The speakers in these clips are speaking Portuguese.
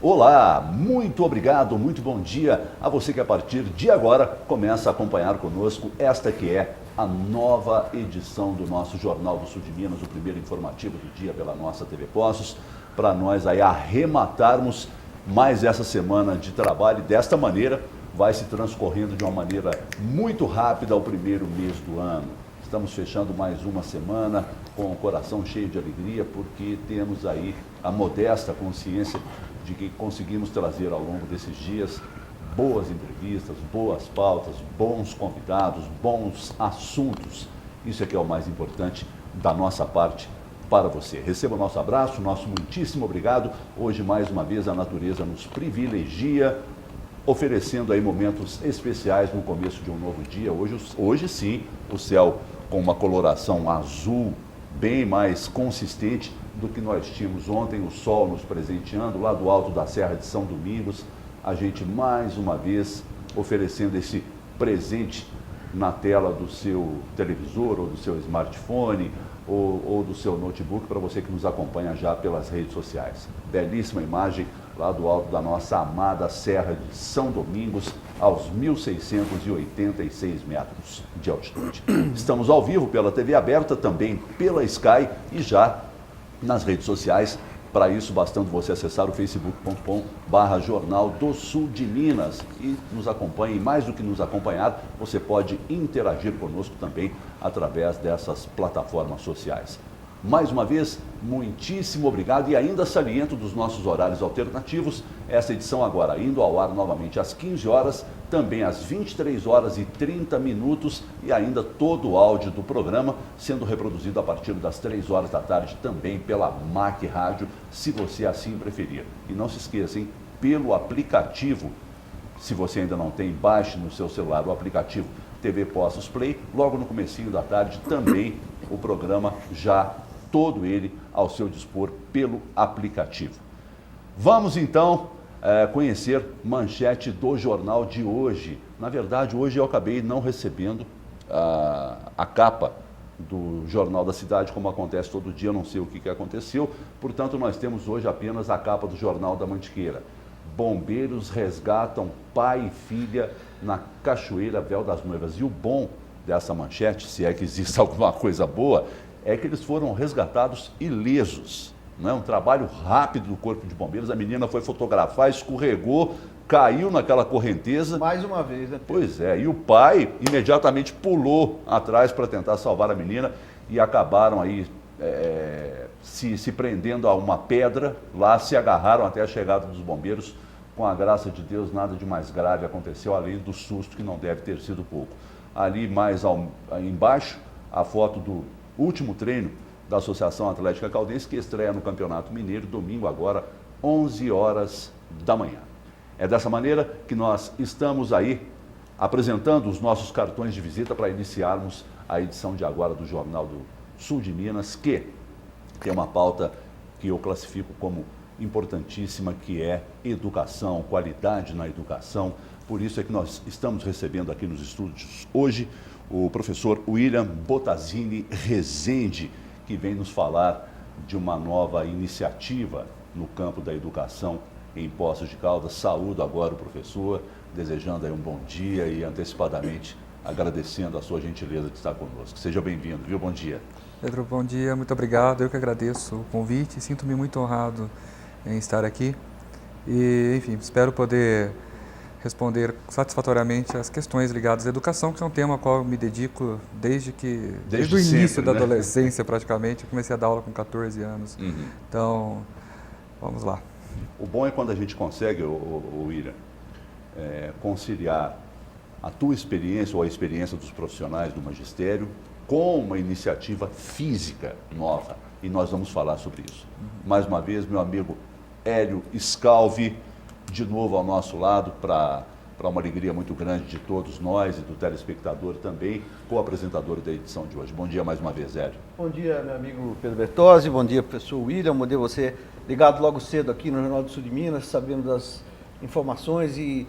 Olá, muito obrigado, muito bom dia a você que a partir de agora começa a acompanhar conosco esta que é a nova edição do nosso Jornal do Sul de Minas, o primeiro informativo do dia pela nossa TV Poços, para nós aí arrematarmos mais essa semana de trabalho e desta maneira vai se transcorrendo de uma maneira muito rápida o primeiro mês do ano. Estamos fechando mais uma semana com o coração cheio de alegria porque temos aí a modesta consciência de que conseguimos trazer ao longo desses dias boas entrevistas, boas pautas, bons convidados, bons assuntos. Isso é que é o mais importante da nossa parte para você. Receba o nosso abraço, nosso muitíssimo obrigado. Hoje, mais uma vez, a natureza nos privilegia, oferecendo aí momentos especiais no começo de um novo dia. Hoje sim, o céu com uma coloração azul bem mais consistente do que nós tínhamos ontem, o sol nos presenteando lá do alto da Serra de São Domingos, a gente mais uma vez oferecendo esse presente na tela do seu televisor ou do seu smartphone ou do seu notebook para você que nos acompanha já pelas redes sociais. Belíssima imagem lá do alto da nossa amada Serra de São Domingos, aos 1.686 metros de altitude. Estamos ao vivo pela TV aberta, também pela Sky e já nas redes sociais. Para isso, bastando você acessar o facebook.com/Jornal do Sul de Minas e nos acompanhe. Mais do que nos acompanhar, você pode interagir conosco também através dessas plataformas sociais. Mais uma vez, muitíssimo obrigado e ainda saliento dos nossos horários alternativos. Essa edição agora indo ao ar novamente às 15 horas, também às 23 horas e 30 minutos e ainda todo o áudio do programa sendo reproduzido a partir das 3 horas da tarde também pela MAC Rádio, se você assim preferir. E não se esqueça, hein, pelo aplicativo, se você ainda não tem, baixe no seu celular o aplicativo TV Poços Play, logo no comecinho da tarde também o programa já todo ele ao seu dispor pelo aplicativo. Vamos então conhecer manchete do jornal de hoje. Na verdade, hoje eu acabei não recebendo a capa do Jornal da Cidade, como acontece todo dia, eu não sei o que aconteceu. Portanto, nós temos hoje apenas a capa do Jornal da Mantiqueira. Bombeiros resgatam pai e filha na Cachoeira Véu das Noivas. E o bom dessa manchete, se é que existe alguma coisa boa, é que eles foram resgatados ilesos. Não é? Um trabalho rápido do Corpo de Bombeiros. A menina foi fotografar, escorregou, caiu naquela correnteza. Mais uma vez, né? Pois é, e o pai imediatamente pulou atrás para tentar salvar a menina e acabaram aí se prendendo a uma pedra. Lá se agarraram até a chegada dos bombeiros. Com a graça de Deus, nada de mais grave aconteceu, além do susto que não deve ter sido pouco. Ali mais embaixo, a foto do último treino da Associação Atlética Caldense, que estreia no Campeonato Mineiro, domingo agora, 11 horas da manhã. É dessa maneira que nós estamos aí apresentando os nossos cartões de visita para iniciarmos a edição de agora do Jornal do Sul de Minas, que tem uma pauta que eu classifico como importantíssima, que é educação, qualidade na educação. Por isso é que nós estamos recebendo aqui nos estúdios hoje o professor William Bottazini Rezende, que vem nos falar de uma nova iniciativa no campo da educação em Poços de Caldas. Saúdo agora o professor, desejando aí um bom dia e antecipadamente agradecendo a sua gentileza de estar conosco. Seja bem-vindo, viu? Bom dia. Pedro, bom dia, muito obrigado. Eu que agradeço o convite, sinto-me muito honrado em estar aqui e, enfim, espero poder responder satisfatoriamente as questões ligadas à educação, que é um tema ao qual eu me dedico desde o início da adolescência, praticamente. Eu comecei a dar aula com 14 anos. Então, vamos lá. O bom é quando a gente consegue, William, conciliar a tua experiência ou a experiência dos profissionais do magistério com uma iniciativa física nova. E nós vamos falar sobre isso. Mais uma vez, meu amigo Hélio Scalvi, de novo ao nosso lado para para uma alegria muito grande de todos nós e do telespectador também, co-apresentador da edição de hoje. Bom dia mais uma vez, Hélio. Bom dia, meu amigo Pedro Bertozzi, bom dia, professor William, bom dia você ligado logo cedo aqui no Jornal do Sul de Minas, sabendo das informações e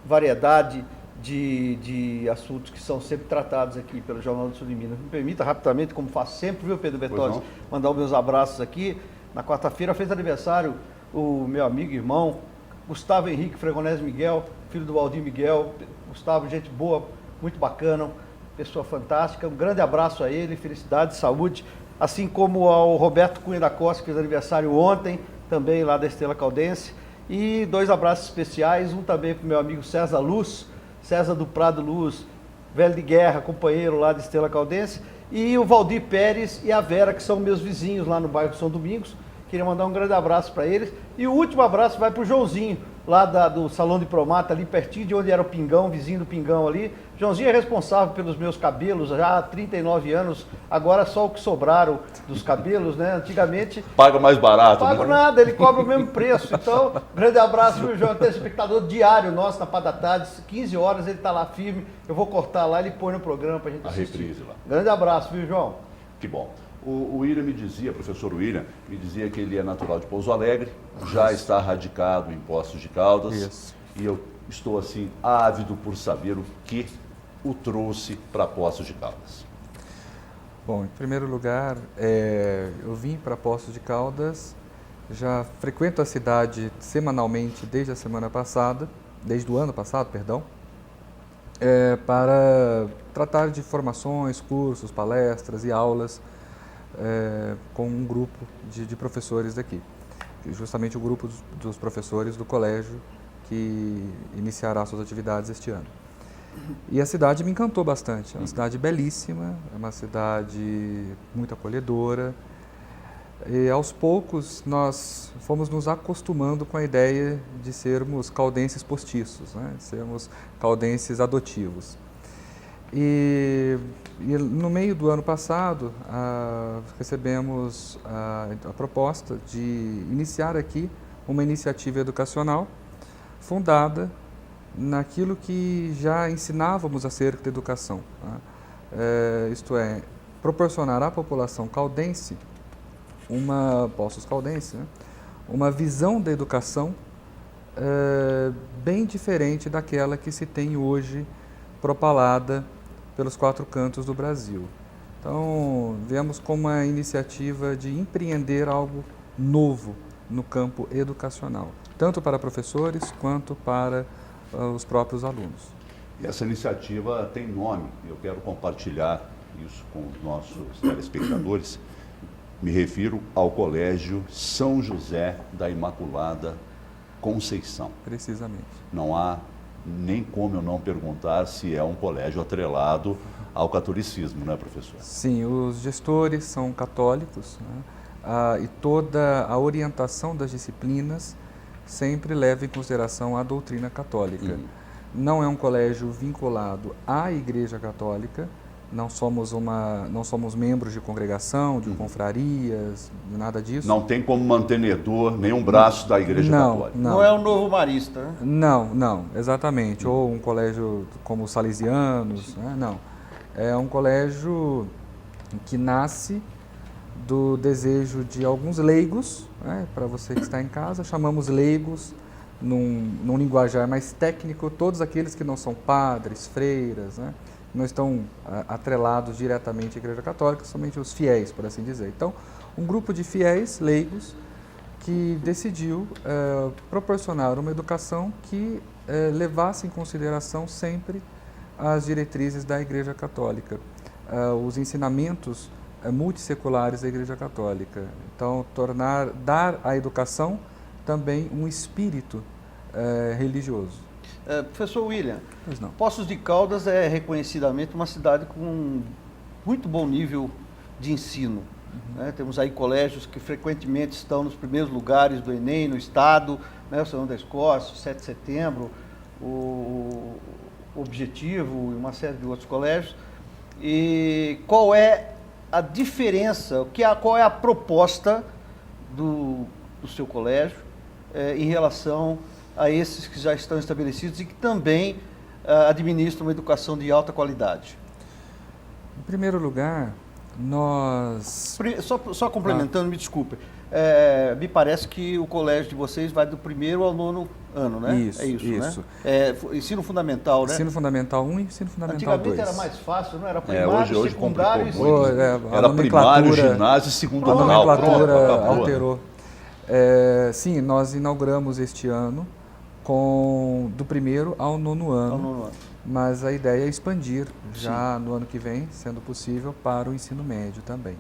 variedade de assuntos que são sempre tratados aqui pelo Jornal do Sul de Minas. Me permita rapidamente, como faço sempre, viu, Pedro Bertozzi, mandar os meus abraços aqui. Na quarta-feira fez aniversário o meu amigo e irmão Gustavo Henrique Fregonese Miguel, filho do Valdir Miguel. Gustavo, gente boa, muito bacana, pessoa fantástica. Um grande abraço a ele, felicidade, saúde. Assim como ao Roberto Cunha da Costa, que fez aniversário ontem, também lá da Estrela Caldense. E 2 abraços especiais, um também para o meu amigo César Luz, César do Prado Luz, velho de guerra, companheiro lá de Estrela Caldense. E o Valdir Pérez e a Vera, que são meus vizinhos lá no bairro São Domingos. Queria mandar um grande abraço para eles. E o último abraço vai para o Joãozinho, lá do Salão de Promata, ali pertinho de onde era o Pingão, vizinho do Pingão ali. Joãozinho é responsável pelos meus cabelos já há 39 anos, agora só o que sobraram dos cabelos, né? Antigamente... Paga mais barato, Pago né? nada, ele cobra o mesmo preço. Então, grande abraço, viu, João? Telespectador diário nosso na Pá da Tarde, 15 horas ele está lá firme. Eu vou cortar lá, ele põe no programa para a gente assistir. A reprise lá. Grande abraço, viu, João? Que bom. O William me dizia, professor William, me dizia que ele é natural de Pouso Alegre, já está radicado em Poços de Caldas. Isso. E eu estou, assim, ávido por saber o que o trouxe para Poços de Caldas. Bom, em primeiro lugar, eu vim para Poços de Caldas, já frequento a cidade semanalmente desde a semana passada, desde o ano passado, perdão, para tratar de formações, cursos, palestras e aulas com um grupo de professores daqui, justamente o grupo dos professores do colégio que iniciará suas atividades este ano. E a cidade me encantou bastante, é uma cidade belíssima, é uma cidade muito acolhedora, e aos poucos nós fomos nos acostumando com a ideia de sermos caldenses postiços, né? De sermos caldenses adotivos. E no meio do ano passado, recebemos a proposta de iniciar aqui uma iniciativa educacional fundada naquilo que já ensinávamos acerca da educação, tá? Isto é, proporcionar à população caldense, Poços Caldense, né? Uma visão da educação bem diferente daquela que se tem hoje propalada pelos 4 cantos do Brasil. Então, viemos com uma iniciativa de empreender algo novo no campo educacional, tanto para professores quanto para os próprios alunos. E essa iniciativa tem nome, eu quero compartilhar isso com os nossos telespectadores. Me refiro ao Colégio São José da Imaculada Conceição. Precisamente. Não há nem como eu não perguntar se é um colégio atrelado ao catolicismo, não é, professor? Sim, os gestores são católicos, né? E toda a orientação das disciplinas sempre leva em consideração a doutrina católica. Não é um colégio vinculado à Igreja Católica, não somos membros de congregação, de confrarias, nada disso. Não tem como mantenedor nenhum braço da Igreja Católica. Não é o Novo Marista, né? Não, exatamente. Ou um colégio como os Salesianos, né? Não. É um colégio que nasce do desejo de alguns leigos, né? Para você que está em casa, chamamos leigos, num linguajar mais técnico, todos aqueles que não são padres, freiras, né? Não estão atrelados diretamente à Igreja Católica, somente os fiéis, por assim dizer. Então, um grupo de fiéis, leigos, que decidiu proporcionar uma educação que levasse em consideração sempre as diretrizes da Igreja Católica, os ensinamentos multisseculares da Igreja Católica. Então, dar à educação também um espírito religioso. Professor William, Pois não. Poços de Caldas é reconhecidamente uma cidade com muito bom nível de ensino. Né? Temos aí colégios que frequentemente estão nos primeiros lugares do Enem, no estado, né? O São da Escócia, o 7 de setembro, o Objetivo e uma série de outros colégios. E qual é a diferença, qual é a proposta do seu colégio em relação a esses que já estão estabelecidos e que também administram uma educação de alta qualidade? Em primeiro lugar, nós... Só complementando, me desculpe, me parece que o colégio de vocês vai do 1º ao 9º ano, né? Isso, é isso. isso. Né? Ensino fundamental, né? Ensino Fundamental 1 e Ensino Fundamental 2. Antigamente era mais fácil, não era primário, hoje secundário... complicou muito. A Era primário, ginásio e segundo grau. A nomenclatura Pronto, alterou. Sim, nós inauguramos este ano do 1º ao 9º ano. Mas a ideia é expandir já no ano que vem, sendo possível, para o ensino médio também.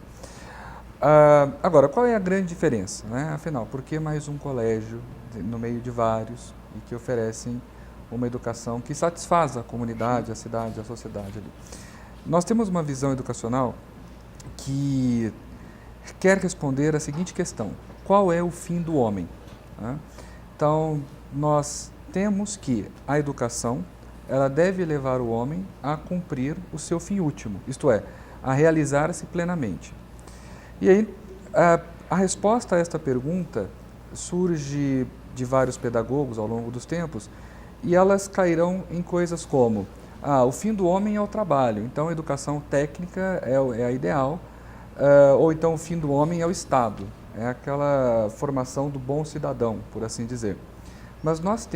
Agora, qual é a grande diferença? Né? Afinal, por que mais um colégio no meio de vários e que oferecem uma educação que satisfaz a comunidade, a cidade, a sociedade ali? Nós temos uma visão educacional que quer responder a seguinte questão: qual é o fim do homem? Né? Então, nós temos que a educação ela deve levar o homem a cumprir o seu fim último, isto é, a realizar-se plenamente. E aí, a resposta a esta pergunta surge de vários pedagogos ao longo dos tempos, e elas cairão em coisas como: o fim do homem é o trabalho, então a educação técnica é a ideal, ou então o fim do homem é o Estado, é aquela formação do bom cidadão, por assim dizer. Mas nós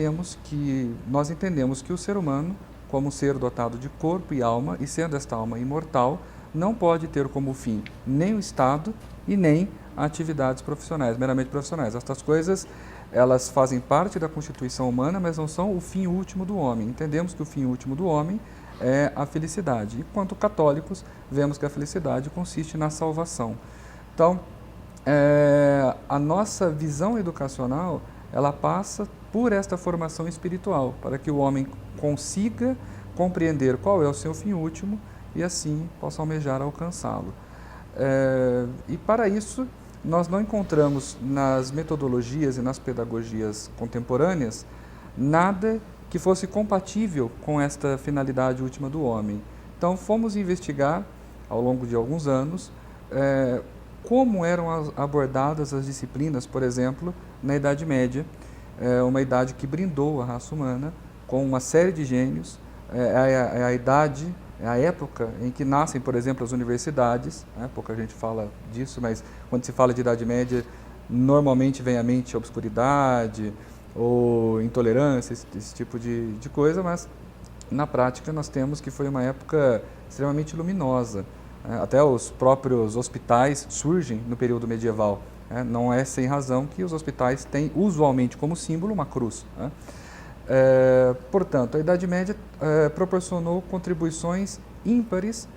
entendemos que o ser humano, como um ser dotado de corpo e alma, e sendo esta alma imortal, não pode ter como fim nem o Estado e nem atividades profissionais, meramente profissionais. Estas coisas, elas fazem parte da constituição humana, mas não são o fim último do homem. Entendemos que o fim último do homem é a felicidade. E quanto católicos, vemos que a felicidade consiste na salvação. Então, a nossa visão educacional, ela passa por esta formação espiritual, para que o homem consiga compreender qual é o seu fim último e assim possa almejar alcançá-lo. E para isso, nós não encontramos nas metodologias e nas pedagogias contemporâneas nada que fosse compatível com esta finalidade última do homem. Então, fomos investigar, ao longo de alguns anos, como eram abordadas as disciplinas, por exemplo, na Idade Média, uma idade que brindou a raça humana com uma série de gênios, é a época em que nascem, por exemplo, as universidades, pouca gente fala disso, mas quando se fala de Idade Média, normalmente vem à mente a obscuridade ou intolerância, esse tipo de coisa, mas na prática nós temos que foi uma época extremamente luminosa. Até os próprios hospitais surgem no período medieval. Não é sem razão que os hospitais têm usualmente como símbolo uma cruz. Portanto, a Idade Média proporcionou contribuições ímpares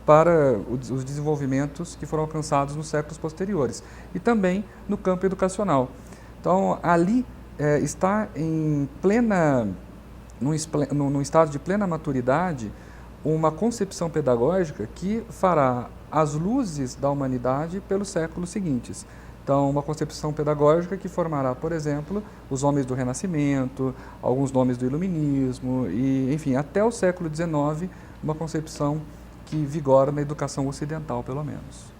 para os desenvolvimentos que foram alcançados nos séculos posteriores e também no campo educacional. Então, ali está num estado de plena maturidade uma concepção pedagógica que fará as luzes da humanidade pelos séculos seguintes. Então, uma concepção pedagógica que formará, por exemplo, os homens do Renascimento, alguns nomes do Iluminismo, e, enfim, até o século XIX, uma concepção que vigora na educação ocidental, pelo menos.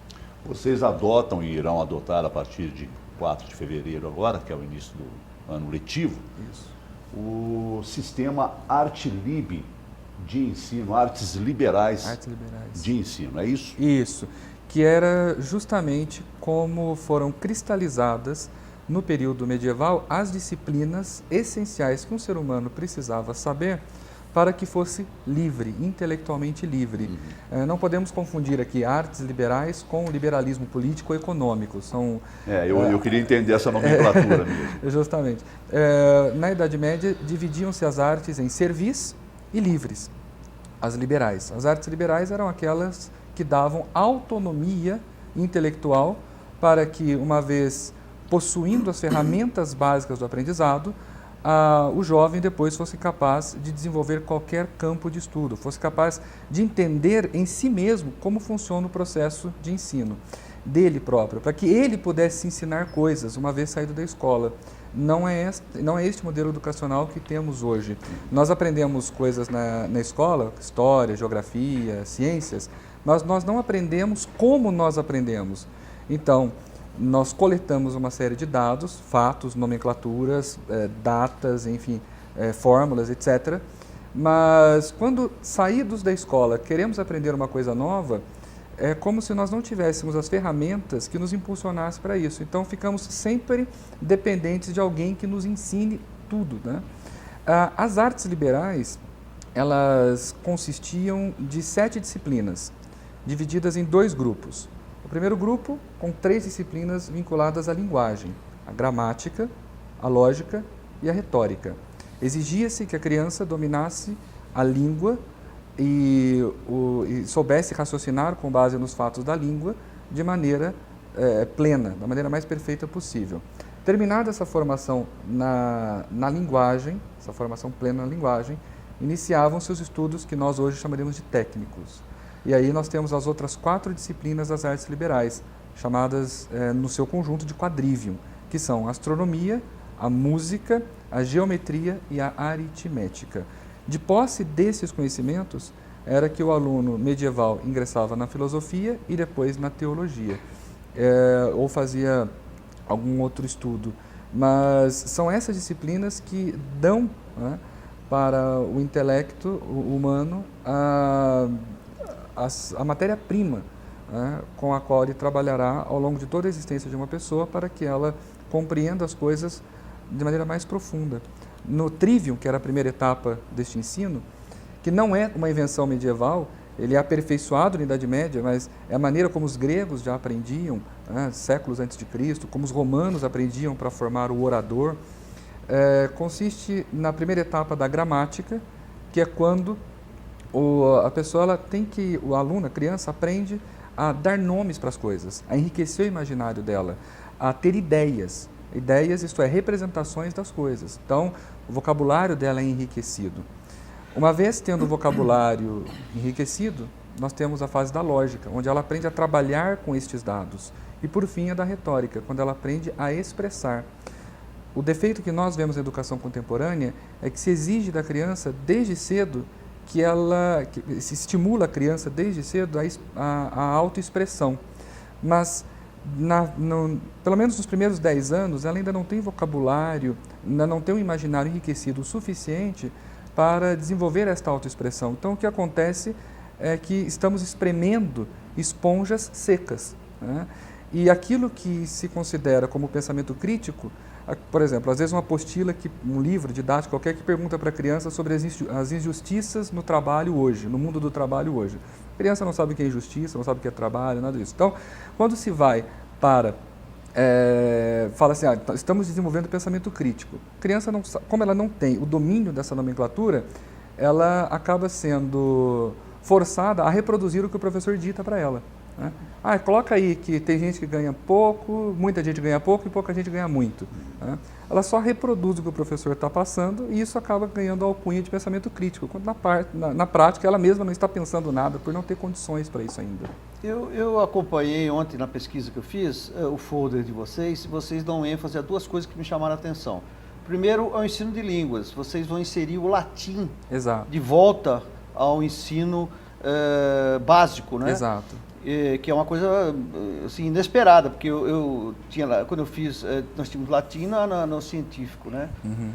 Vocês adotam e irão adotar a partir de 4 de fevereiro agora, que é o início do ano letivo, Isso. o sistema ArtLib de ensino, artes liberais de ensino, é isso? Isso, que era justamente como foram cristalizadas no período medieval as disciplinas essenciais que um ser humano precisava saber para que fosse livre, intelectualmente livre. Não podemos confundir aqui artes liberais com o liberalismo político ou econômico. Eu queria entender essa nomenclatura mesmo. Justamente. Na Idade Média, dividiam-se as artes em servis e livres, as liberais. As artes liberais eram aquelas que davam autonomia intelectual para que, uma vez possuindo as ferramentas básicas do aprendizado, o jovem depois fosse capaz de desenvolver qualquer campo de estudo, fosse capaz de entender em si mesmo como funciona o processo de ensino dele próprio, para que ele pudesse ensinar coisas uma vez saído da escola. Não é este modelo educacional que temos hoje. Nós aprendemos coisas na escola, história, geografia, ciências, mas nós não aprendemos como nós aprendemos. Então, nós coletamos uma série de dados, fatos, nomenclaturas, datas, enfim, fórmulas, etc. Mas quando saídos da escola queremos aprender uma coisa nova, é como se nós não tivéssemos as ferramentas que nos impulsionassem para isso. Então ficamos sempre dependentes de alguém que nos ensine tudo, né? As artes liberais, elas consistiam de 7 disciplinas, divididas em 2 grupos. O primeiro grupo, com 3 disciplinas vinculadas à linguagem, a gramática, a lógica e a retórica. Exigia-se que a criança dominasse a língua e soubesse raciocinar com base nos fatos da língua de maneira plena, da maneira mais perfeita possível. Terminada essa formação na linguagem, essa formação plena na linguagem, iniciavam-se os estudos que nós hoje chamaríamos de técnicos. E aí nós temos as outras 4 disciplinas das artes liberais, chamadas no seu conjunto de quadrivium, que são a astronomia, a música, a geometria e a aritmética. De posse desses conhecimentos, era que o aluno medieval ingressava na filosofia e depois na teologia, ou fazia algum outro estudo. Mas são essas disciplinas que dão, né, para o intelecto humano a matéria-prima, né, com a qual ele trabalhará ao longo de toda a existência de uma pessoa para que ela compreenda as coisas de maneira mais profunda. No trivium, que era a primeira etapa deste ensino, que não é uma invenção medieval, ele é aperfeiçoado na Idade Média, mas é a maneira como os gregos já aprendiam, né, séculos antes de Cristo, como os romanos aprendiam para formar o orador, consiste na primeira etapa da gramática, que é quando a pessoa ela tem que, o aluno, a criança, aprende a dar nomes para as coisas, a enriquecer o imaginário dela, a ter ideias, isto é, representações das coisas. Então, o vocabulário dela é enriquecido. Uma vez tendo o vocabulário enriquecido, nós temos a fase da lógica, onde ela aprende a trabalhar com estes dados. E, por fim, a da retórica, quando ela aprende a expressar. O defeito que nós vemos na educação contemporânea é que se exige da criança, desde cedo, que se estimula a criança, desde cedo, a autoexpressão. Mas, pelo menos nos primeiros 10 anos, ela ainda não tem vocabulário, ainda não tem um imaginário enriquecido o suficiente para desenvolver esta autoexpressão. Então, o que acontece é que estamos espremendo esponjas secas, né? E aquilo que se considera como pensamento crítico, por exemplo, às vezes uma apostila, um livro didático qualquer que pergunta para a criança sobre as injustiças no trabalho hoje, no mundo do trabalho hoje. A criança não sabe o que é injustiça, não sabe o que é trabalho, nada disso. Então, quando se vai para... fala assim, estamos desenvolvendo pensamento crítico. A criança, como ela não tem o domínio dessa nomenclatura, ela acaba sendo forçada a reproduzir o que o professor dita para ela, né? Coloca aí que tem gente que ganha pouco, muita gente ganha pouco e pouca gente ganha muito, né? Ela só reproduz o que o professor está passando e isso acaba ganhando a alcunha de pensamento crítico, quando na prática ela mesma não está pensando nada por não ter condições para isso ainda. Eu acompanhei ontem na pesquisa que eu fiz, o folder de vocês, e vocês dão ênfase a 2 coisas que me chamaram a atenção. Primeiro, é o ensino de línguas. Vocês vão inserir o latim. Exato. De volta ao ensino básico, né? Exato. Que é uma coisa assim, inesperada, porque eu tinha lá, quando eu fiz, nós tínhamos latim no científico, né? Uhum.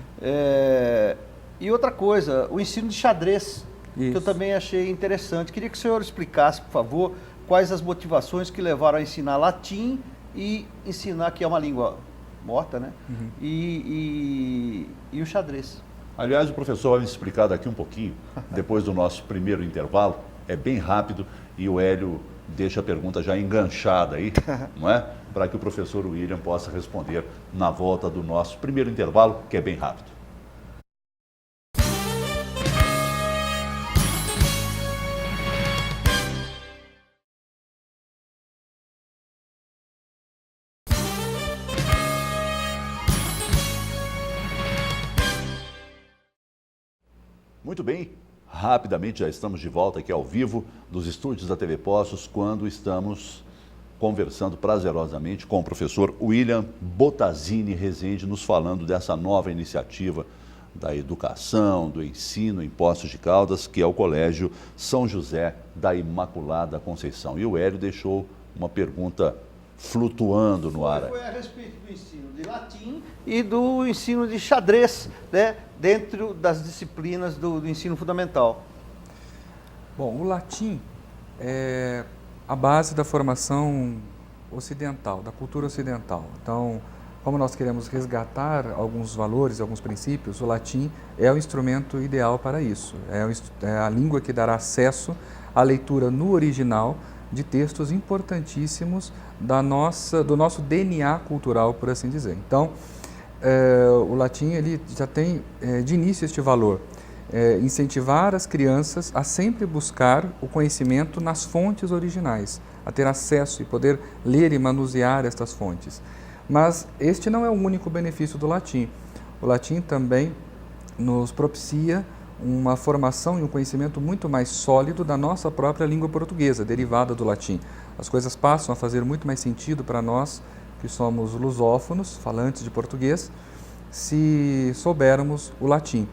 E outra coisa, o ensino de xadrez, que eu também achei interessante. Queria que o senhor explicasse, por favor, quais as motivações que levaram a ensinar latim e ensinar, que é uma língua morta, né? Uhum. E o xadrez. Aliás, o professor vai me explicar daqui um pouquinho, depois do nosso primeiro intervalo, é bem rápido e o Hélio deixa a pergunta já enganchada aí, não é? Para que o professor William possa responder na volta do nosso primeiro intervalo, que é bem rápido. Muito bem, rapidamente já estamos de volta aqui ao vivo dos estúdios da TV Poços, quando estamos conversando prazerosamente com o professor William Bottazini Rezende, nos falando dessa nova iniciativa da educação, do ensino em Poços de Caldas, que é o Colégio São José da Imaculada Conceição. E o Hélio deixou uma pergunta flutuando no ar. Foi a respeito do ensino de latim e do ensino de xadrez, né, dentro das disciplinas do ensino fundamental. Bom, o latim é a base da formação ocidental, da cultura ocidental. Então, como nós queremos resgatar alguns valores, alguns princípios, o latim é o instrumento ideal para isso. É a língua que dará acesso à leitura no original de textos importantíssimos do nosso DNA cultural, por assim dizer. Então, o latim ele já tem de início este valor. Incentivar as crianças a sempre buscar o conhecimento nas fontes originais, a ter acesso e poder ler e manusear estas fontes. Mas este não é o único benefício do latim. O latim também nos propicia uma formação e um conhecimento muito mais sólido da nossa própria língua portuguesa, derivada do latim. As coisas passam a fazer muito mais sentido para nós, que somos lusófonos, falantes de português, se soubermos o latim.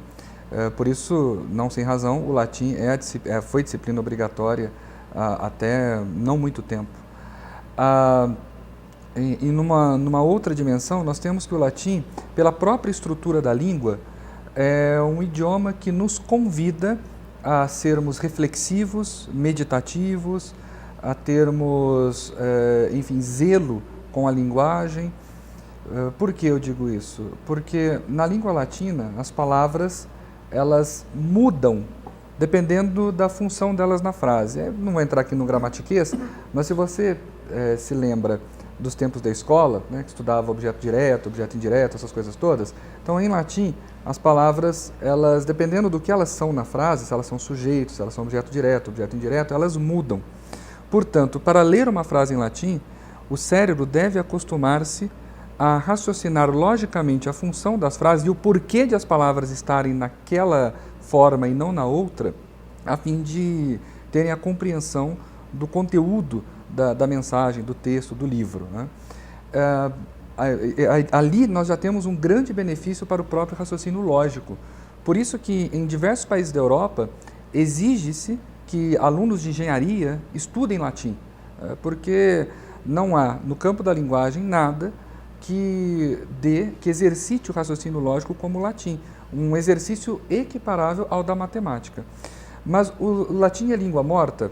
Por isso, não sem razão, o latim foi disciplina obrigatória até não muito tempo. E numa outra dimensão, nós temos que o latim, pela própria estrutura da língua, é um idioma que nos convida a sermos reflexivos, meditativos, a termos, enfim, zelo com a linguagem. Por que eu digo isso? Porque na língua latina, as palavras, elas mudam dependendo da função delas na frase. Não vou entrar aqui no gramatiquês, mas se você se lembra dos tempos da escola, né, que estudava objeto direto, objeto indireto, essas coisas todas, então em latim as palavras, elas, dependendo do que elas são na frase, se elas são sujeitos, se elas são objeto direto, objeto indireto, elas mudam. Portanto, para ler uma frase em latim, o cérebro deve acostumar-se a raciocinar logicamente a função das frases e o porquê de as palavras estarem naquela forma e não na outra, a fim de terem a compreensão do conteúdo da mensagem, do texto, do livro, né? Ali nós já temos um grande benefício para o próprio raciocínio lógico. Por isso que em diversos países da Europa exige-se que alunos de engenharia estudem latim, porque não há no campo da linguagem nada que exercite o raciocínio lógico como o latim, um exercício equiparável ao da matemática. Mas o latim é língua morta?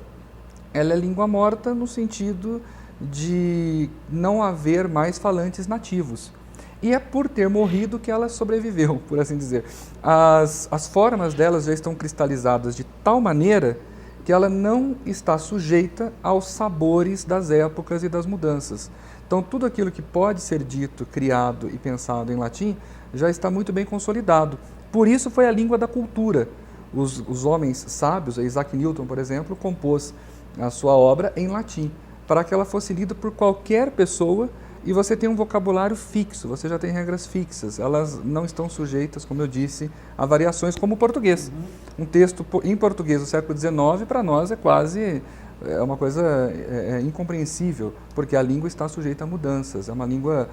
Ela é língua morta no sentido de não haver mais falantes nativos. E é por ter morrido que ela sobreviveu, por assim dizer. As formas delas já estão cristalizadas de tal maneira que ela não está sujeita aos sabores das épocas e das mudanças. Então, tudo aquilo que pode ser dito, criado e pensado em latim já está muito bem consolidado. Por isso foi a língua da cultura. Os homens sábios, Isaac Newton, por exemplo, compôs a sua obra em latim, para que ela fosse lida por qualquer pessoa e você tem um vocabulário fixo, você já tem regras fixas, elas não estão sujeitas, como eu disse, a variações como o português. Um texto em português do século XIX, para nós, é quase uma coisa incompreensível, porque a língua está sujeita a mudanças, é uma língua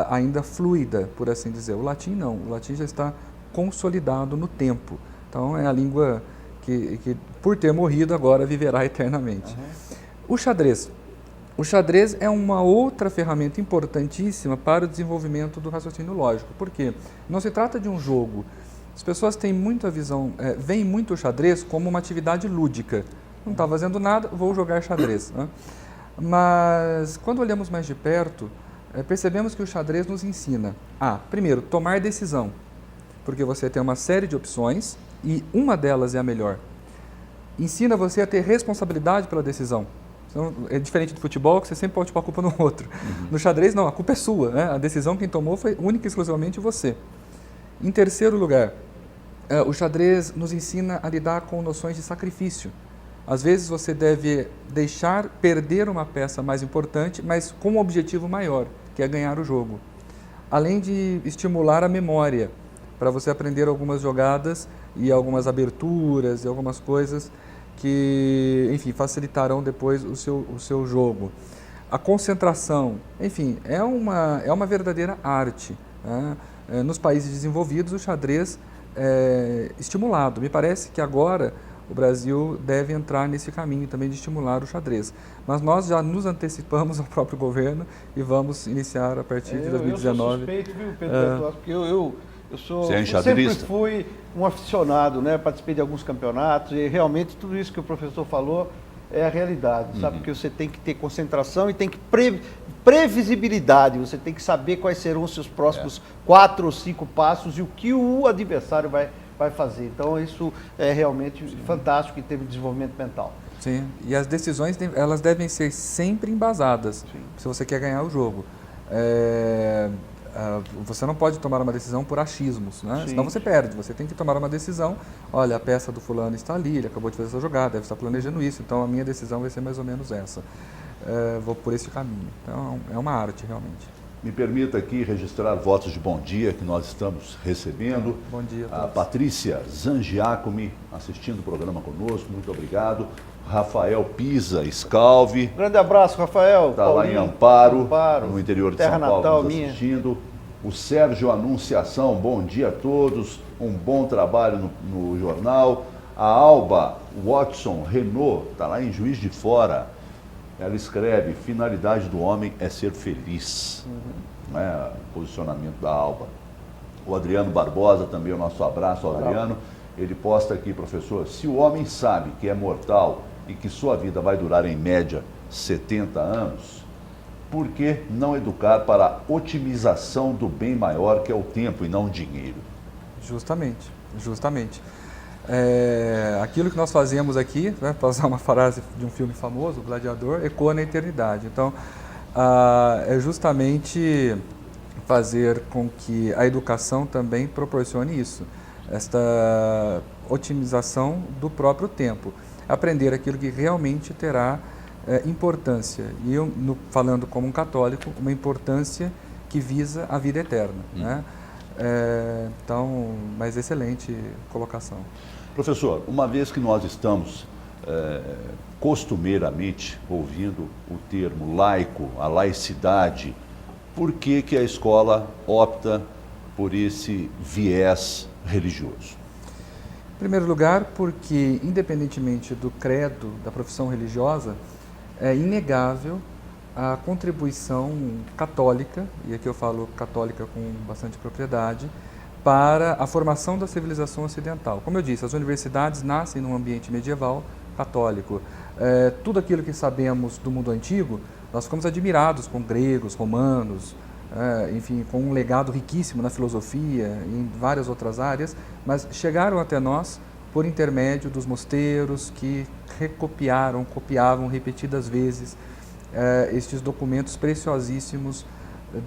ainda fluida, por assim dizer. O latim não, o latim já está consolidado no tempo. Então, é a língua que por ter morrido, agora viverá eternamente. O xadrez. O xadrez é uma outra ferramenta importantíssima para o desenvolvimento do raciocínio lógico. Por quê? Não se trata de um jogo. As pessoas têm muita visão, veem muito o xadrez como uma atividade lúdica. Não está fazendo nada, vou jogar xadrez, né? Mas, quando olhamos mais de perto, percebemos que o xadrez nos ensina a, primeiro, tomar decisão, porque você tem uma série de opções e uma delas é a melhor. Ensina você a ter responsabilidade pela decisão. Então, é diferente do futebol, que você sempre pode pôr a culpa no outro. No xadrez, não, a culpa é sua, né? A decisão quem tomou foi única e exclusivamente você. Em terceiro lugar, o xadrez nos ensina a lidar com noções de sacrifício. Às vezes você deve deixar perder uma peça mais importante, mas com um objetivo maior, que é ganhar o jogo. Além de estimular a memória, para você aprender algumas jogadas e algumas aberturas e algumas coisas que, enfim, facilitarão depois o seu jogo. A concentração, enfim, é uma verdadeira arte, né? Nos países desenvolvidos, o xadrez é estimulado. Me parece que agora o Brasil deve entrar nesse caminho também de estimular o xadrez. Mas nós já nos antecipamos ao próprio governo e vamos iniciar a partir de 2019. Eu sou suspeito, viu, Pedro Bertozzi, porque eu sempre fui um aficionado, né? Participei de alguns campeonatos e realmente tudo isso que o professor falou é a realidade, sabe? Porque você tem que ter concentração e tem que previsibilidade, você tem que saber quais serão os seus próximos 4 ou 5 passos e o que o adversário vai fazer. Então isso é realmente fantástico em termos de desenvolvimento mental. Sim, e as decisões elas devem ser sempre embasadas, se você quer ganhar o jogo. Você não pode tomar uma decisão por achismos, né? Senão você perde. Você tem que tomar uma decisão. Olha, a peça do fulano está ali, ele acabou de fazer essa jogada, deve estar planejando isso, então a minha decisão vai ser mais ou menos essa. Vou por esse caminho. Então é uma arte, realmente. Me permita aqui registrar votos de bom dia que nós estamos recebendo. Bom dia a todos. A Patrícia Zangiacomi assistindo o programa conosco, muito obrigado. Rafael Pisa Scalvi. Grande abraço, Rafael. Está lá em Amparo, no interior de São Paulo, natal, nos assistindo. O Sérgio Anunciação, bom dia a todos. Um bom trabalho no jornal. A Alba Watson Renault, está lá em Juiz de Fora. Ela escreve, finalidade do homem é ser feliz. Né? Posicionamento da Alba. O Adriano Barbosa, também o nosso abraço ao Adriano. Ele posta aqui, professor, se o homem sabe que é mortal e que sua vida vai durar em média 70 anos, por que não educar para a otimização do bem maior que é o tempo e não o dinheiro? Justamente, justamente. Aquilo que nós fazemos aqui, né, para usar uma frase de um filme famoso, o Gladiador, ecoa na eternidade. Então, é justamente fazer com que a educação também proporcione isso, esta otimização do próprio tempo, aprender aquilo que realmente terá importância. E eu, falando como um católico, uma importância que visa a vida eterna. Né? Então, mas excelente colocação. Professor, uma vez que nós estamos costumeiramente ouvindo o termo laico, a laicidade, por que que a escola opta por esse viés religioso? Em primeiro lugar, porque independentemente do credo, da profissão religiosa, é inegável a contribuição católica, e aqui eu falo católica com bastante propriedade, para a formação da civilização ocidental. Como eu disse, as universidades nascem num ambiente medieval católico. Tudo aquilo que sabemos do mundo antigo, nós ficamos admirados com gregos, romanos, enfim, com um legado riquíssimo na filosofia, em várias outras áreas, mas chegaram até nós por intermédio dos mosteiros que copiavam repetidas vezes estes documentos preciosíssimos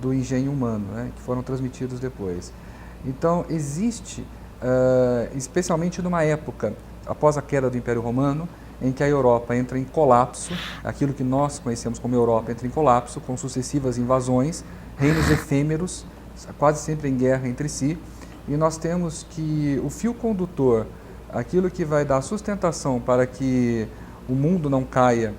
do engenho humano, né, que foram transmitidos depois. Então, existe, especialmente numa época, após a queda do Império Romano, em que a Europa entra em colapso, aquilo que nós conhecemos como Europa entra em colapso, com sucessivas invasões, reinos efêmeros, quase sempre em guerra entre si, e nós temos que o fio condutor, aquilo que vai dar sustentação para que o mundo não caia,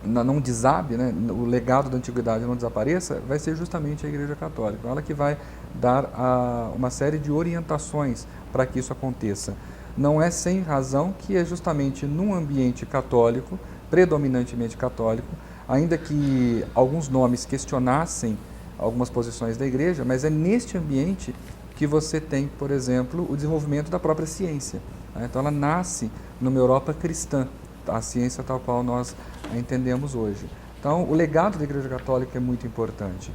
não desabe, né, o legado da antiguidade não desapareça, vai ser justamente a Igreja Católica. Ela que vai dar uma série de orientações para que isso aconteça. Não é sem razão que é justamente num ambiente católico, predominantemente católico, ainda que alguns nomes questionassem algumas posições da Igreja, mas é neste ambiente que você tem, por exemplo, o desenvolvimento da própria ciência. Então ela nasce numa Europa cristã, a ciência tal qual nós a entendemos hoje. Então o legado da Igreja Católica é muito importante.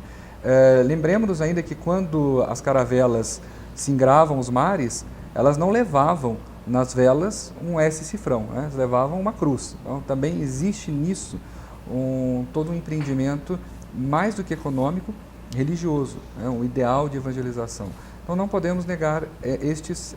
Lembremos-nos ainda que quando as caravelas singravam os mares, elas não levavam nas velas um S cifrão, né? Elas levavam uma cruz. Então também existe nisso todo um empreendimento mais do que econômico, religioso, né? Um ideal de evangelização. Então não podemos negar estes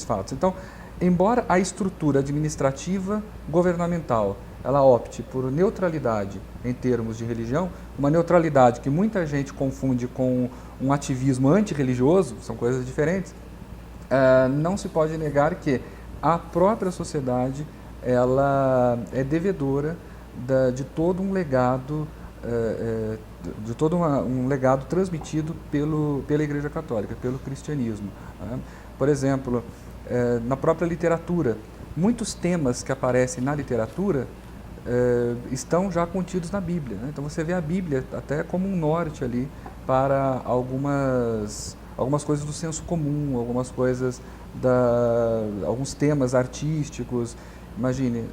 fatos. Então, embora a estrutura administrativa governamental ela opte por neutralidade em termos de religião, uma neutralidade que muita gente confunde com um ativismo antirreligioso, são coisas diferentes, não se pode negar que a própria sociedade ela é devedora de todo um legado, um legado transmitido pela Igreja Católica, pelo cristianismo. Por exemplo, na própria literatura, muitos temas que aparecem na literatura estão já contidos na Bíblia, né? Então você vê a Bíblia até como um norte ali para algumas coisas do senso comum, algumas coisas alguns temas artísticos. Imagine,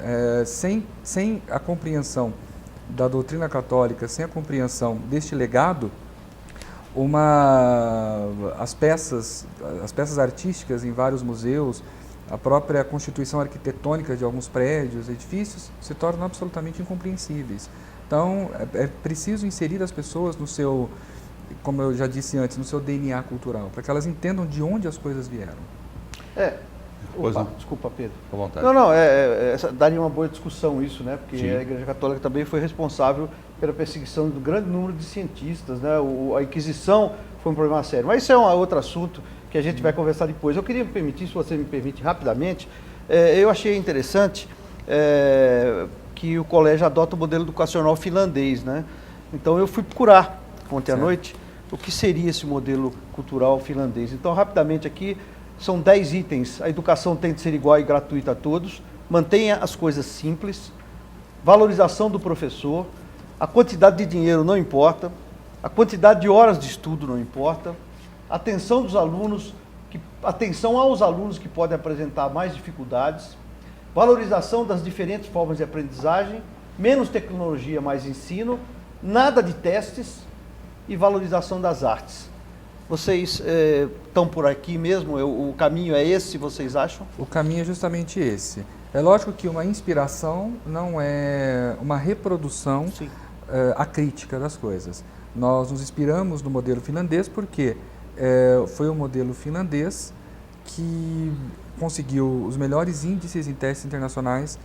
sem a compreensão da doutrina católica, sem a compreensão deste legado, as peças artísticas em vários museus, a própria constituição arquitetônica de alguns prédios, edifícios, se tornam absolutamente incompreensíveis. Então, é preciso inserir as pessoas no seu, como eu já disse antes, no seu DNA cultural, para que elas entendam de onde as coisas vieram. Desculpa, Pedro. Com vontade. Não, daria uma boa discussão isso, né? Porque a Igreja Católica também foi responsável pela perseguição do grande número de cientistas, né? A Inquisição foi um problema sério. Mas isso é um outro assunto que a gente vai conversar depois. Eu queria me permitir, se você me permite rapidamente, eu achei interessante que o colégio adota o modelo educacional finlandês, né? Então eu fui procurar ontem à noite o que seria esse modelo cultural finlandês. Então, rapidamente aqui, são 10 itens. A educação tem de ser igual e gratuita a todos, mantenha as coisas simples, valorização do professor, a quantidade de dinheiro não importa, a quantidade de horas de estudo não importa, atenção aos alunos que podem apresentar mais dificuldades, valorização das diferentes formas de aprendizagem, menos tecnologia, mais ensino, nada de testes e valorização das artes. Vocês estão por aqui mesmo? O caminho é esse, vocês acham? O caminho é justamente esse. É lógico que uma inspiração não é uma reprodução acrítica das coisas. Nós nos inspiramos no modelo finlandês porque foi o modelo finlandês que conseguiu os melhores índices em testes internacionais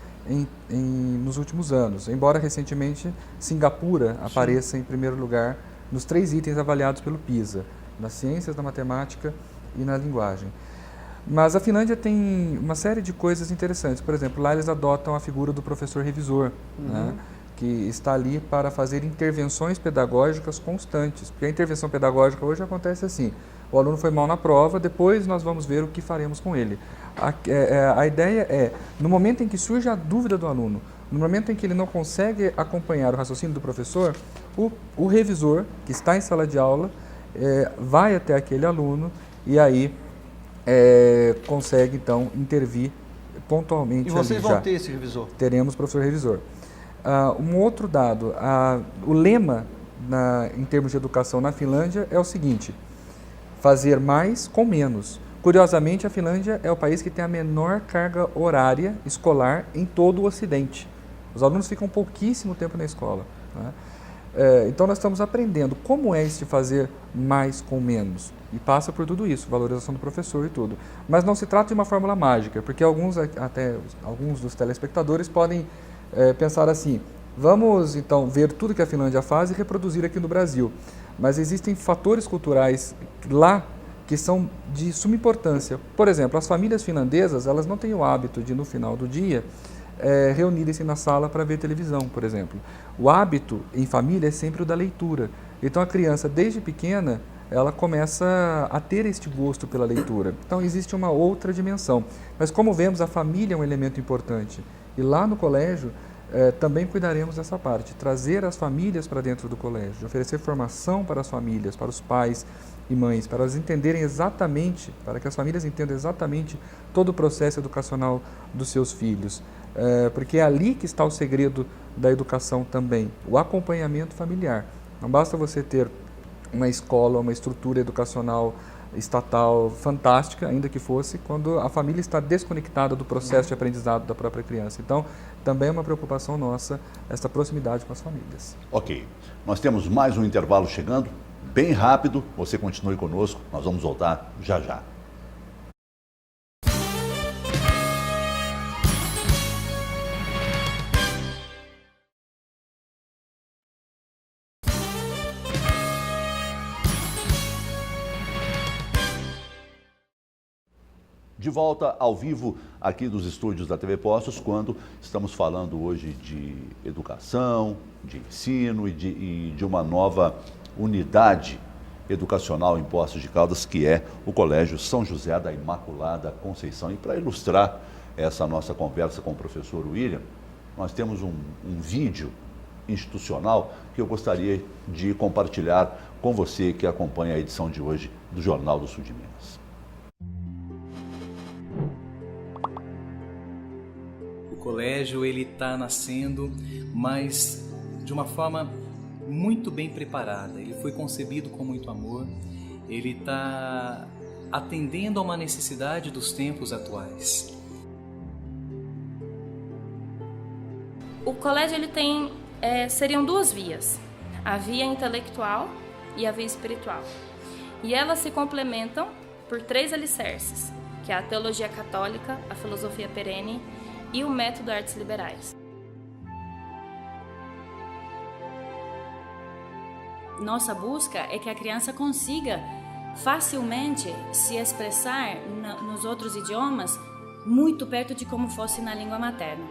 nos últimos anos. Embora recentemente Singapura apareça em primeiro lugar nos 3 itens avaliados pelo PISA, nas ciências, na matemática e na linguagem. Mas a Finlândia tem uma série de coisas interessantes. Por exemplo, lá eles adotam a figura do professor revisor, né, que está ali para fazer intervenções pedagógicas constantes. Porque a intervenção pedagógica hoje acontece assim: o aluno foi mal na prova, depois nós vamos ver o que faremos com ele. A ideia é, no momento em que surge a dúvida do aluno, no momento em que ele não consegue acompanhar o raciocínio do professor, o revisor, que está em sala de aula, vai até aquele aluno e aí consegue, então, intervir pontualmente. E vocês ali vão ter esse revisor? Teremos professor revisor. Um outro dado, o lema em termos de educação na Finlândia é o seguinte: fazer mais com menos. Curiosamente, a Finlândia é o país que tem a menor carga horária escolar em todo o Ocidente. Os alunos ficam pouquíssimo tempo na escola, né? Então nós estamos aprendendo como é esse fazer mais com menos. E passa por tudo isso, valorização do professor e tudo. Mas não se trata de uma fórmula mágica, porque alguns dos telespectadores podem pensar assim: vamos então ver tudo que a Finlândia faz e reproduzir aqui no Brasil. Mas existem fatores culturais lá que são de suma importância. Por exemplo, as famílias finlandesas, elas não têm o hábito de, no final do dia, reunirem-se na sala para ver televisão, por exemplo. O hábito em família é sempre o da leitura. Então a criança, desde pequena, ela começa a ter este gosto pela leitura. Então existe uma outra dimensão. Mas como vemos, a família é um elemento importante. E lá no colégio também cuidaremos dessa parte, trazer as famílias para dentro do colégio, oferecer formação para as famílias, para os pais e mães, para elas entenderem exatamente, para que as famílias entendam exatamente todo o processo educacional dos seus filhos. Porque é ali que está o segredo da educação também, o acompanhamento familiar. Não basta você ter uma escola, uma estrutura educacional estatal fantástica, ainda que fosse, quando a família está desconectada do processo de aprendizado da própria criança. Então, também é uma preocupação nossa essa proximidade com as famílias. Ok, nós temos mais um intervalo chegando, bem rápido, você continue conosco, nós vamos voltar já já. De volta ao vivo aqui dos estúdios da TV Postos, quando estamos falando hoje de educação, de ensino e de uma nova unidade educacional em Poços de Caldas, que é o Colégio São José da Imaculada Conceição. E para ilustrar essa nossa conversa com o professor William, nós temos um vídeo institucional que eu gostaria de compartilhar com você que acompanha a edição de hoje do Jornal do Sul de Minas. O colégio ele está nascendo, mas de uma forma muito bem preparada. Ele foi concebido com muito amor. Ele está atendendo a uma necessidade dos tempos atuais. O colégio ele tem, seriam duas vias, a via intelectual e a via espiritual. E elas se complementam por 3 alicerces, que é a teologia católica, a filosofia perene e o método artes liberais. Nossa busca é que a criança consiga facilmente se expressar nos outros idiomas muito perto de como fosse na língua materna.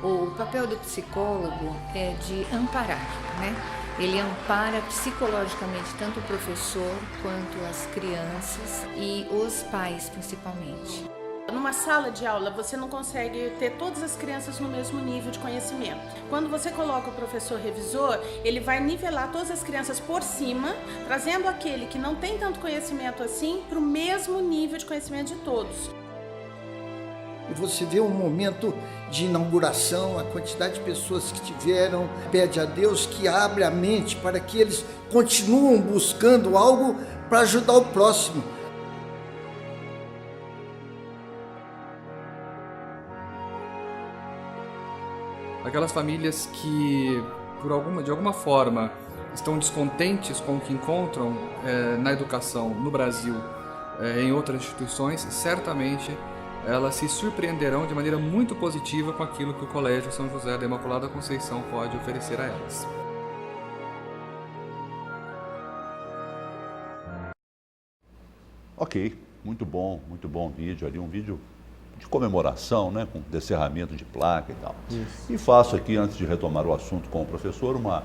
O papel do psicólogo é de amparar, né? Ele ampara psicologicamente tanto o professor quanto as crianças e os pais principalmente. Numa sala de aula, você não consegue ter todas as crianças no mesmo nível de conhecimento. Quando você coloca o professor revisor, ele vai nivelar todas as crianças por cima, trazendo aquele que não tem tanto conhecimento assim para o mesmo nível de conhecimento de todos. E você vê um momento de inauguração, a quantidade de pessoas que tiveram, pede a Deus que abra a mente para que eles continuem buscando algo para ajudar o próximo. Aquelas famílias que, de alguma forma, estão descontentes com o que encontram na educação no Brasil, em outras instituições, certamente elas se surpreenderão de maneira muito positiva com aquilo que o Colégio São José da Imaculada Conceição pode oferecer a elas. Ok, muito bom vídeo ali, um vídeo de comemoração, né, com descerramento de placa e tal. Isso. E faço aqui, antes de retomar o assunto com o professor, uma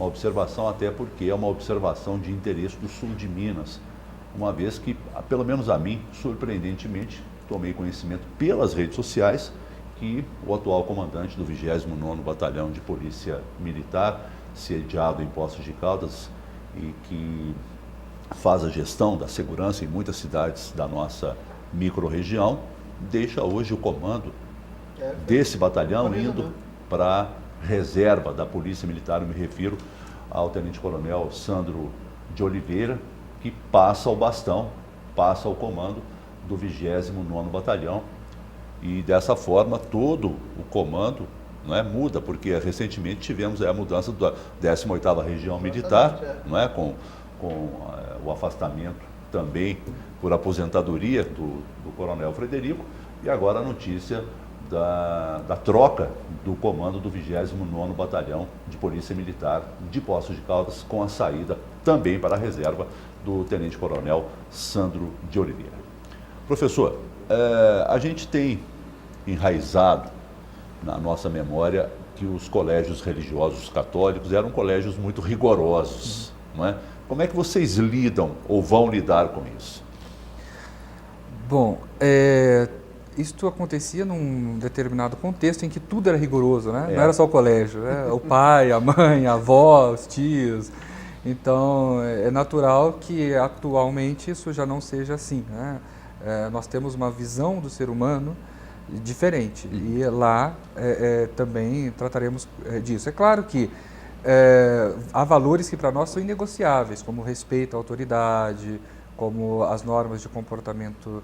observação, até porque é uma observação de interesse do sul de Minas, uma vez que, pelo menos a mim, surpreendentemente, tomei conhecimento pelas redes sociais que o atual comandante do 29º Batalhão de Polícia Militar, sediado em Poços de Caldas e que faz a gestão da segurança em muitas cidades da nossa microrregião, deixa hoje o comando desse batalhão indo para a reserva da Polícia Militar. Eu me refiro ao Tenente-Coronel Sandro de Oliveira, que passa o bastão, passa o comando do 29º Batalhão, e dessa forma todo o comando, não é, muda, porque recentemente tivemos a mudança da 18ª Região Militar, não é, com o afastamento também por aposentadoria do Coronel Frederico, e agora a notícia da troca do comando do 29º Batalhão de Polícia Militar de Poços de Caldas, com a saída também para a reserva do Tenente-Coronel Sandro de Oliveira. Professor, a gente tem enraizado na nossa memória que os colégios religiosos católicos eram colégios muito rigorosos, não é? Como é que vocês lidam ou vão lidar com isso? Bom, isto acontecia num determinado contexto em que tudo era rigoroso, né? Não era só o colégio, né? O pai, a mãe, a avó, os tios. Então, é natural que atualmente isso já não seja assim, né? Nós temos uma visão do ser humano diferente e lá também trataremos disso. É claro que há valores que para nós são inegociáveis, como o respeito à autoridade, como as normas de comportamento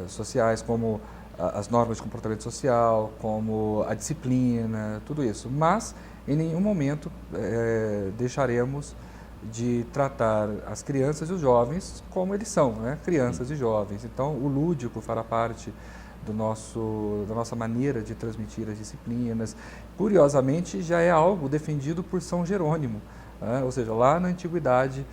sociais, como as normas de comportamento social, como a disciplina, tudo isso. Mas em nenhum momento deixaremos de tratar as crianças e os jovens como eles são, né? Crianças e jovens. Então, o lúdico fará parte da nossa maneira de transmitir as disciplinas. Curiosamente, já é algo defendido por São Jerônimo, né? Ou seja, lá na antiguidade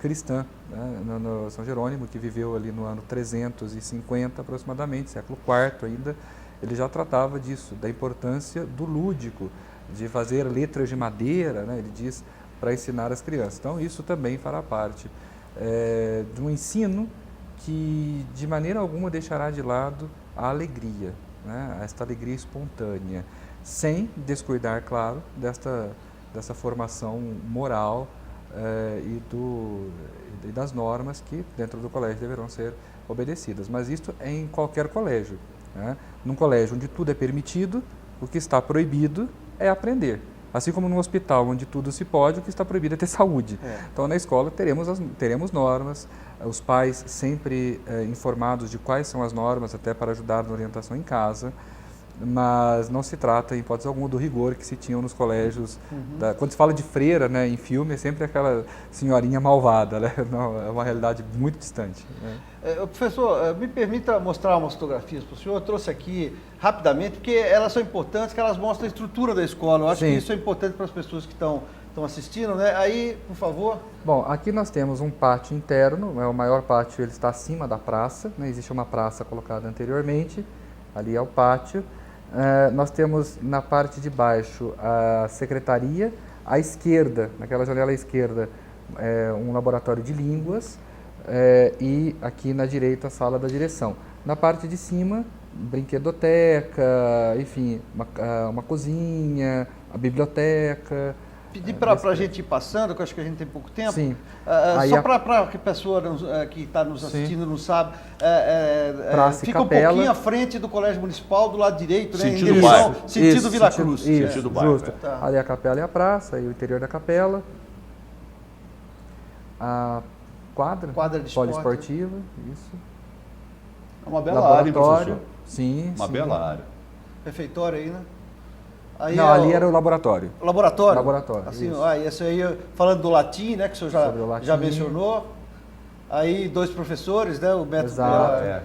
cristã, né? no São Jerônimo, que viveu ali no ano 350 aproximadamente, século IV ainda, ele já tratava disso, da importância do lúdico, de fazer letras de madeira, né? Ele diz, para ensinar as crianças. Então, isso também fará parte de um ensino que de maneira alguma deixará de lado a alegria, né? Esta alegria espontânea, sem descuidar, claro, dessa formação moral e das normas que dentro do colégio deverão ser obedecidas. Mas isto é em qualquer colégio, né? Num colégio onde tudo é permitido, o que está proibido é aprender. Assim como no hospital, onde tudo se pode, o que está proibido é ter saúde. Então, na escola, teremos normas, os pais sempre informados de quais são as normas, até para ajudar na orientação em casa, mas não se trata, em hipótese alguma, do rigor que se tinham nos colégios. Quando se fala de freira, né, em filme, é sempre aquela senhorinha malvada, né? Não, é uma realidade muito distante, né? Professor, me permita mostrar umas fotografias para o senhor. Eu trouxe aqui rapidamente, porque elas são importantes, que elas mostram a estrutura da escola. Eu acho que isso é importante para as pessoas que estão assistindo, né? Aí, por favor. Bom, aqui nós temos um pátio interno, né? O maior pátio ele está acima da praça, né? Existe uma praça colocada anteriormente, ali é o pátio. Nós temos na parte de baixo a secretaria, à esquerda, naquela janela à esquerda, um laboratório de línguas, e aqui na direita a sala da direção. Na parte de cima, brinquedoteca, enfim, uma cozinha, a biblioteca. Pedir para a gente ir passando, que eu acho que a gente tem pouco tempo. Sim. Só para que a pessoa que está nos assistindo não sabe, fica um Capela. pouquinho à frente do Colégio Municipal, do lado direito, né? Sentido bairro. Sentido Vila Cruz. Sentido bairro. Justo. Tá. Ali a capela e a praça, e o interior da capela. A quadra de esporte. poliesportiva, isso. É uma bela área, hein, professor? Sim, Uma bela área. Refeitório aí, né? Aí não, ali era o laboratório. Laboratório? Laboratório, assim, isso. Isso aí, falando do latim, né, que o senhor já mencionou. Aí 2 professores, né, o método...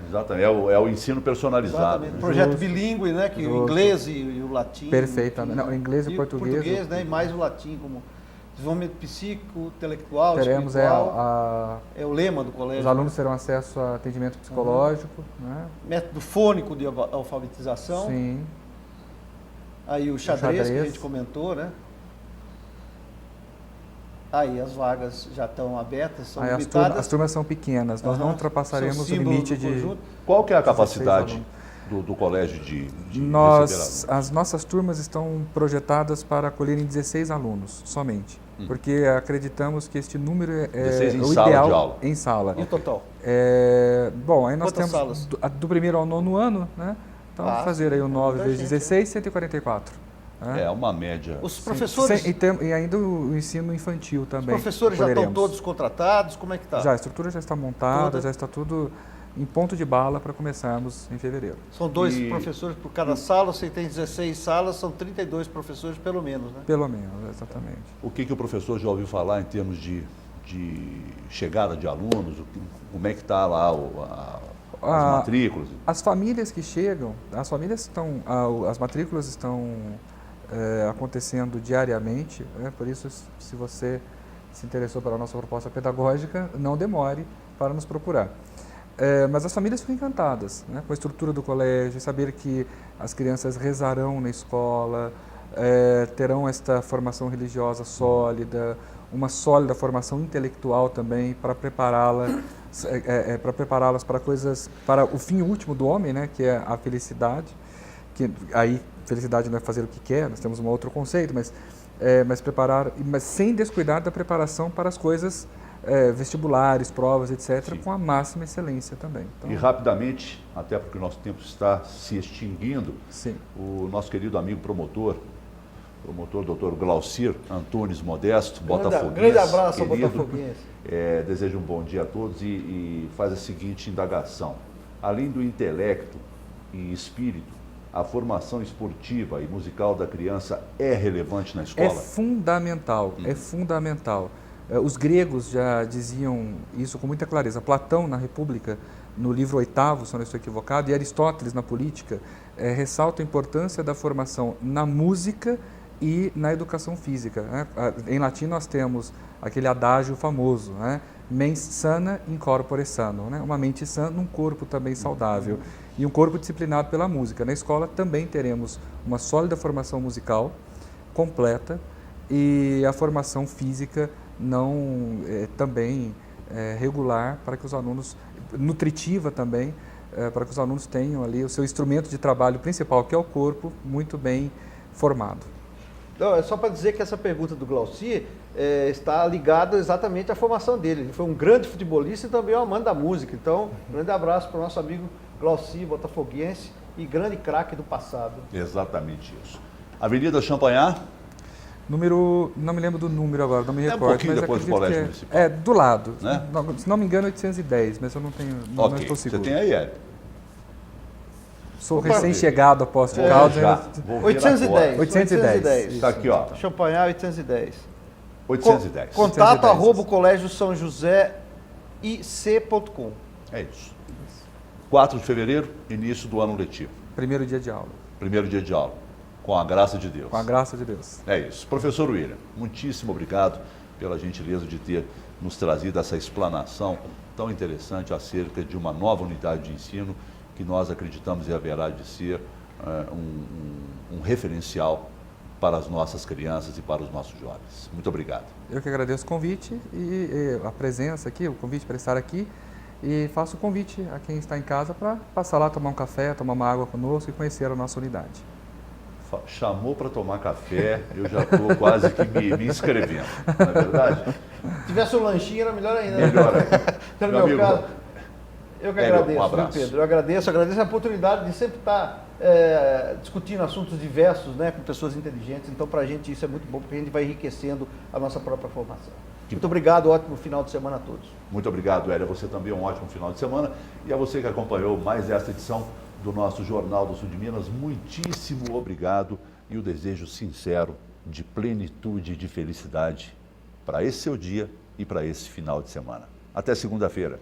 Exatamente, é o ensino personalizado. Exatamente. Projeto bilíngue, né, que o inglês e o latim. Perfeitamente. Não, o inglês e o português. Português, né, e mais o latim como desenvolvimento psico-intelectual, teremos espiritual. É o lema do colégio. Os alunos terão acesso a atendimento psicológico. Né? Método fônico de alfabetização. Sim. Aí o xadrez, que a gente comentou, né? Aí as vagas já estão abertas, são limitadas. As turmas são pequenas, nós não ultrapassaremos o limite de... Qual que é a capacidade do colégio de receber? As nossas turmas estão projetadas para acolherem 16 alunos somente, porque acreditamos que este número é o ideal em sala. E o total? Bom, aí nós Quantas temos salas? do primeiro ao 9º ano, né? Então, vamos fazer aí o 9 vezes 16, 144. Né? É uma média. Os professores... E ainda o ensino infantil também. Os professores já estão todos contratados? Como é que está? Já, a estrutura já está montada, já está tudo em ponto de bala para começarmos em fevereiro. São 2 professores por cada sala, você tem 16 salas, são 32 professores pelo menos, né? Pelo menos, exatamente. O que o professor já ouviu falar em termos de chegada de alunos? Como é que está lá as matrículas? As famílias que chegam, as matrículas estão acontecendo diariamente, né? Por isso, se você se interessou pela nossa proposta pedagógica, não demore para nos procurar. Mas as famílias ficam encantadas, né, com a estrutura do colégio, saber que as crianças rezarão na escola, terão esta formação religiosa sólida, uma sólida formação intelectual também para prepará-las para coisas, para o fim último do homem, né, que é a felicidade. Que aí felicidade não é fazer o que quer, nós temos um outro conceito, mas sem descuidar da preparação para as coisas vestibulares, provas, etc., Sim. com a máxima excelência também. Então, e rapidamente, até porque o nosso tempo está se extinguindo, sim. O nosso querido amigo promotor Dr. Glaucir Antunes Modesto, botafoguense. Grande abraço ao querido, botafoguense. Desejo um bom dia a todos e faz a seguinte indagação. Além do intelecto e espírito, a formação esportiva e musical da criança é relevante na escola? É fundamental, é fundamental. Os gregos já diziam isso com muita clareza. Platão, na República, no livro 8º, se eu não estou equivocado, e Aristóteles, na Política, ressalta a importância da formação na música e na educação física. Né? Em latim nós temos aquele adágio famoso, né? Mens sana in corpore sano, né? Uma mente sã num corpo também saudável. E um corpo disciplinado pela música. Na escola também teremos uma sólida formação musical completa e a formação física também regular para que os alunos nutritiva também, para que os alunos tenham ali o seu instrumento de trabalho principal, que é o corpo, muito bem formado. Não, é só para dizer que essa pergunta do Glauci está ligada exatamente à formação dele. Ele foi um grande futebolista e também um amante da música. Então, um grande abraço para o nosso amigo Glauci, botafoguense e grande craque do passado. Exatamente isso. Avenida Champanhar. Número, não me lembro do número agora, não me recordo. Um pouquinho mas depois do Colégio Municipal. É, do lado. Né? Não, se não me engano, 810, mas eu não tenho, não estou seguro. Você tem aí, Hélio? Sou recém-chegado a Poço de Caldas. Vou ver 810. agora. 810. Está aqui, ó. Champanhar 810. 810. Contato 810. @colégio São José ic.com. É isso. 4 de fevereiro, início do ano letivo. Primeiro dia de aula. Primeiro dia de aula. Com a graça de Deus. Com a graça de Deus. É isso. Professor William, muitíssimo obrigado pela gentileza de ter nos trazido essa explanação tão interessante acerca de uma nova unidade de ensino que nós acreditamos e haverá de ser um referencial para as nossas crianças e para os nossos jovens. Muito obrigado. Eu que agradeço o convite e a presença aqui, o convite para estar aqui, e faço o convite a quem está em casa para passar lá, tomar um café, tomar uma água conosco e conhecer a nossa unidade. Chamou para tomar café, eu já estou quase que me inscrevendo, não é verdade? Se tivesse um lanchinho era melhor ainda. Melhor ainda. No Meu meu amigo, caso, eu que Hélio, agradeço, um abraço. viu, Pedro? Eu agradeço a oportunidade de sempre estar discutindo assuntos diversos, né, com pessoas inteligentes. Então, para a gente isso é muito bom, porque a gente vai enriquecendo a nossa própria formação. Muito obrigado, ótimo final de semana a todos. Muito obrigado, Hélio. A você também um ótimo final de semana. E a você que acompanhou mais esta edição do nosso Jornal do Sul de Minas, muitíssimo obrigado e o desejo sincero de plenitude e de felicidade para esse seu dia e para esse final de semana. Até segunda-feira.